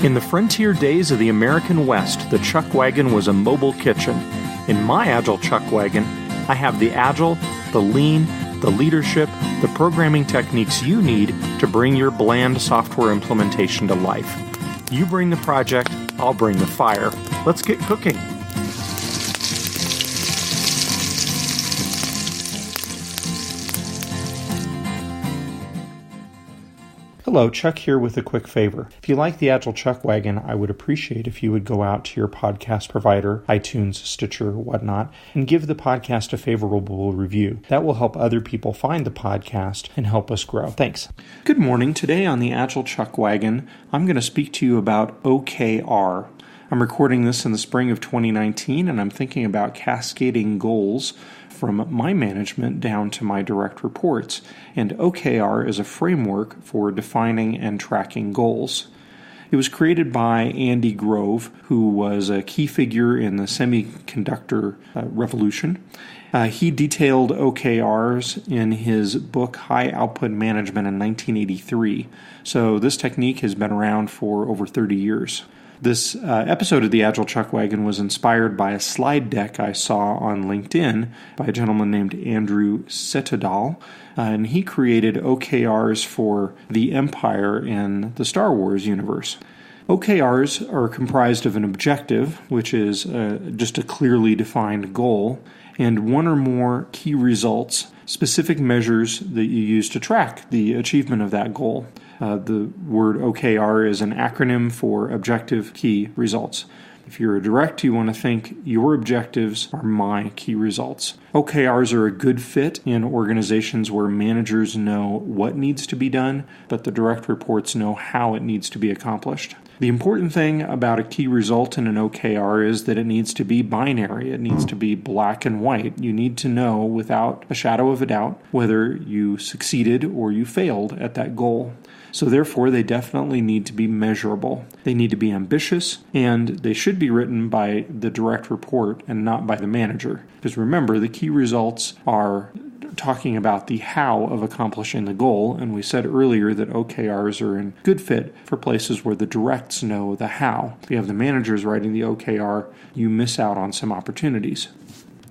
In the frontier days of the American West, the Chuck Wagon was a mobile kitchen. In my Agile Chuck Wagon, I have the Agile, the Lean, the leadership, the programming techniques you need to bring your bland software implementation to life. You bring the project, I'll bring the fire. Let's get cooking. Hello, Chuck here with a quick favor. If you like the Agile Chuck Wagon, I would appreciate if you would go out to your podcast provider, iTunes, Stitcher, whatnot, and give the podcast a favorable review. That will help other people find the podcast and help us grow. Thanks. Good morning. Today on the Agile Chuck Wagon, I'm going to speak to you about OKR. I'm recording this in the spring of 2019, and I'm thinking about cascading goals from my management down to my direct reports. And OKR is a framework for defining and tracking goals. It was created by Andy Grove, who was a key figure in the semiconductor revolution. He detailed OKRs in his book High Output Management in 1983. So this technique has been around for over 30 years. This episode of the Agile Chuck Wagon was inspired by a slide deck I saw on LinkedIn by a gentleman named Andrew Setudal, and he created OKRs for the Empire in the Star Wars universe. OKRs are comprised of an objective, which is just a clearly defined goal, and one or more key results, specific measures that you use to track the achievement of that goal. The word OKR is an acronym for Objective Key Results. If you're a direct, you want to think your objectives are my key results. OKRs are a good fit in organizations where managers know what needs to be done, but the direct reports know how it needs to be accomplished. The important thing about a key result in an OKR is that it needs to be binary. It needs to be black and white. You need to know without a shadow of a doubt whether you succeeded or you failed at that goal. So therefore, they definitely need to be measurable. They need to be ambitious, and they should be written by the direct report and not by the manager. Because remember, the key results are talking about the how of accomplishing the goal, and we said earlier that OKRs are in good fit for places where the directs know the how. If you have the managers writing the OKR, you miss out on some opportunities.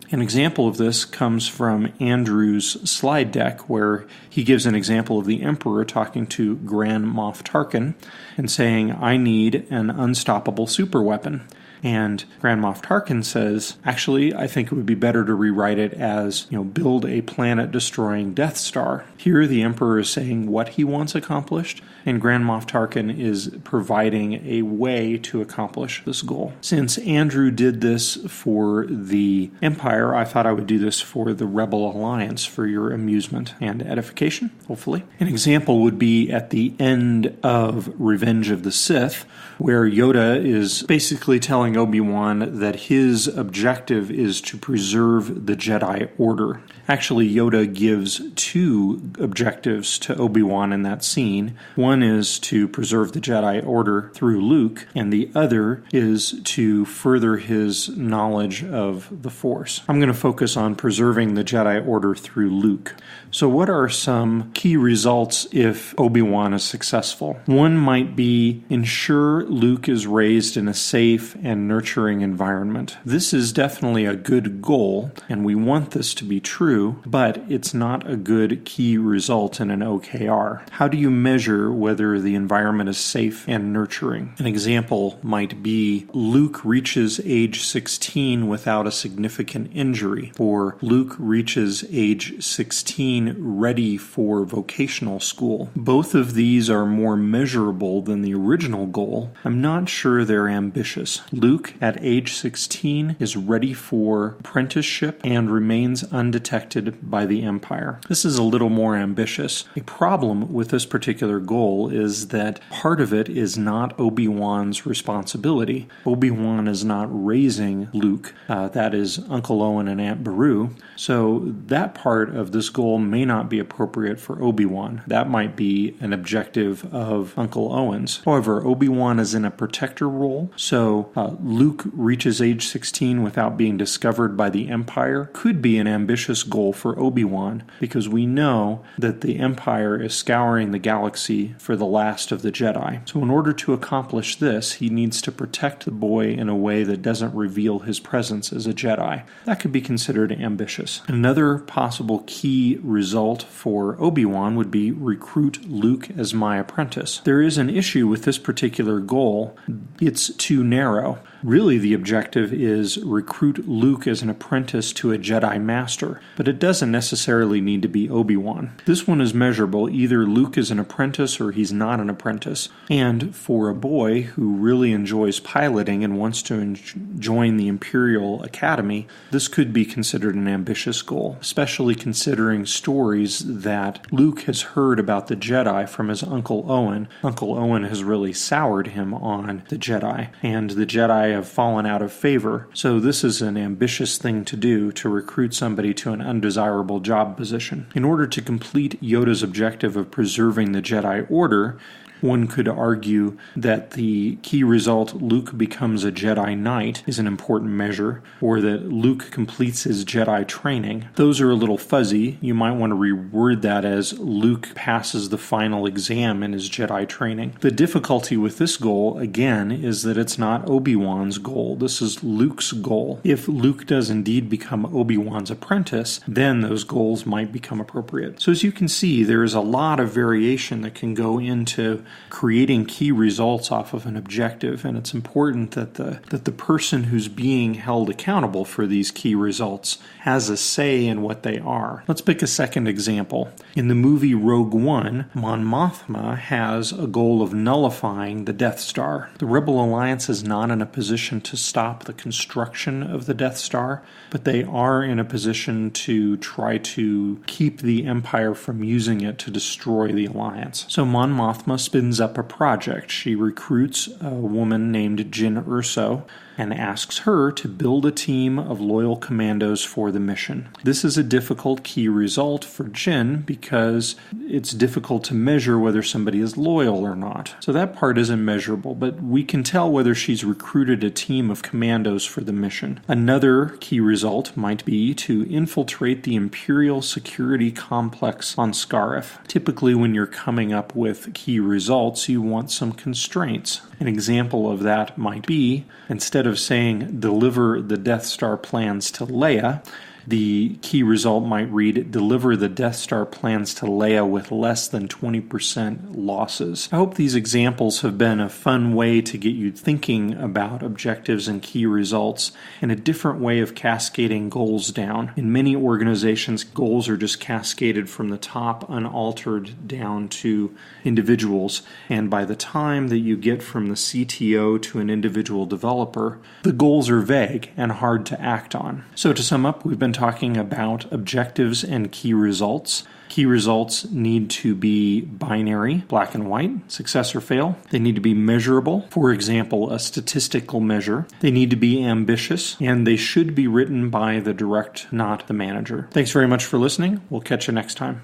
An example of this comes from Andrew's slide deck, where he gives an example of the Emperor talking to Grand Moff Tarkin and saying, "I need an unstoppable superweapon." And Grand Moff Tarkin says, actually, I think it would be better to rewrite it as, build a planet-destroying Death Star. Here, the Emperor is saying what he wants accomplished, and Grand Moff Tarkin is providing a way to accomplish this goal. Since Andrew did this for the Empire, I thought I would do this for the Rebel Alliance for your amusement and edification, hopefully. An example would be at the end of Revenge of the Sith, where Yoda is basically telling Obi-Wan that his objective is to preserve the Jedi Order. Actually, Yoda gives two objectives to Obi-Wan in that scene. One is to preserve the Jedi Order through Luke, and the other is to further his knowledge of the Force. I'm going to focus on preserving the Jedi Order through Luke. So what are some key results if Obi-Wan is successful? One might be ensure Luke is raised in a safe and nurturing environment. This is definitely a good goal, and we want this to be true, but it's not a good key result in an OKR. How do you measure whether the environment is safe and nurturing? An example might be Luke reaches age 16 without a significant injury, or Luke reaches age 16 ready for vocational school. Both of these are more measurable than the original goal. I'm not sure they're ambitious. Luke, at age 16, is ready for apprenticeship and remains undetected by the Empire. This is a little more ambitious. A problem with this particular goal is that part of it is not Obi-Wan's responsibility. Obi-Wan is not raising Luke. That is Uncle Owen and Aunt Beru. So that part of this goal may not be appropriate for Obi-Wan. That might be an objective of Uncle Owen's. However, Obi-Wan is in a protector role, so Luke reaches age 16 without being discovered by the Empire could be an ambitious goal for Obi-Wan, because we know that the Empire is scouring the galaxy for the last of the Jedi. So in order to accomplish this, he needs to protect the boy in a way that doesn't reveal his presence as a Jedi. That could be considered ambitious. Another possible key result for Obi-Wan would be recruit Luke as my apprentice. There is an issue with this particular goal. It's too narrow. Really, the objective is recruit Luke as an apprentice to a Jedi Master, but it doesn't necessarily need to be Obi-Wan. This one is measurable. Either Luke is an apprentice or he's not an apprentice. And for a boy who really enjoys piloting and wants to join the Imperial Academy, this could be considered an ambitious goal, especially considering stories that Luke has heard about the Jedi from his Uncle Owen. Uncle Owen has really soured him on the Jedi, and the Jedi have fallen out of favor. So this is an ambitious thing to do, to recruit somebody to an undesirable job position. In order to complete Yoda's objective of preserving the Jedi Order, one could argue that the key result, Luke becomes a Jedi Knight, is an important measure, or that Luke completes his Jedi training. Those are a little fuzzy. You might want to reword that as Luke passes the final exam in his Jedi training. The difficulty with this goal, again, is that it's not Obi-Wan's goal. This is Luke's goal. If Luke does indeed become Obi-Wan's apprentice, then those goals might become appropriate. So as you can see, there is a lot of variation that can go into creating key results off of an objective, and it's important that the person who's being held accountable for these key results has a say in what they are. Let's pick a second example. In the movie Rogue One, Mon Mothma has a goal of nullifying the Death Star. The Rebel Alliance is not in a position to stop the construction of the Death Star, but they are in a position to try to keep the Empire from using it to destroy the Alliance. So Mon Mothma spins up a project. She recruits a woman named Jyn Erso and asks her to build a team of loyal commandos for the mission. This is a difficult key result for Jyn because it's difficult to measure whether somebody is loyal or not. So that part isn't measurable, but we can tell whether she's recruited a team of commandos for the mission. Another key result might be to infiltrate the Imperial security complex on Scarif. Typically, when you're coming up with key results, you want some constraints. An example of that might be, instead of saying deliver the Death Star plans to Leia, the key result might read, deliver the Death Star plans to Leia with less than 20% losses. I hope these examples have been a fun way to get you thinking about objectives and key results and a different way of cascading goals down. In many organizations, goals are just cascaded from the top, unaltered, down to individuals. And by the time that you get from the CTO to an individual developer, the goals are vague and hard to act on. So to sum up, we've been talking about objectives and key results. Key results need to be binary, black and white, success or fail. They need to be measurable, for example, a statistical measure. They need to be ambitious, and they should be written by the direct, not the manager. Thanks very much for listening. We'll catch you next time.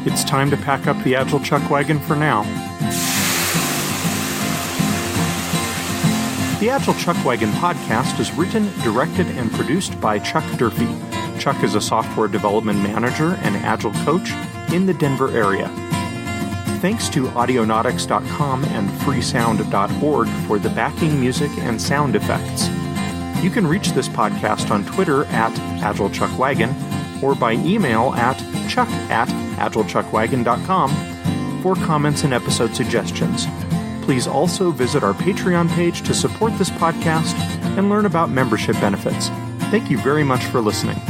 It's time to pack up the Agile Chuck Wagon for now. The Agile Chuck Wagon podcast is written, directed, and produced by Chuck Durfee. Chuck is a software development manager and Agile coach in the Denver area. Thanks to Audionautics.com and freesound.org for the backing music and sound effects. You can reach this podcast on Twitter at AgileChuckWagon or by email at chuck@agilechuckwagon.com for comments and episode suggestions. Please also visit our Patreon page to support this podcast and learn about membership benefits. Thank you very much for listening.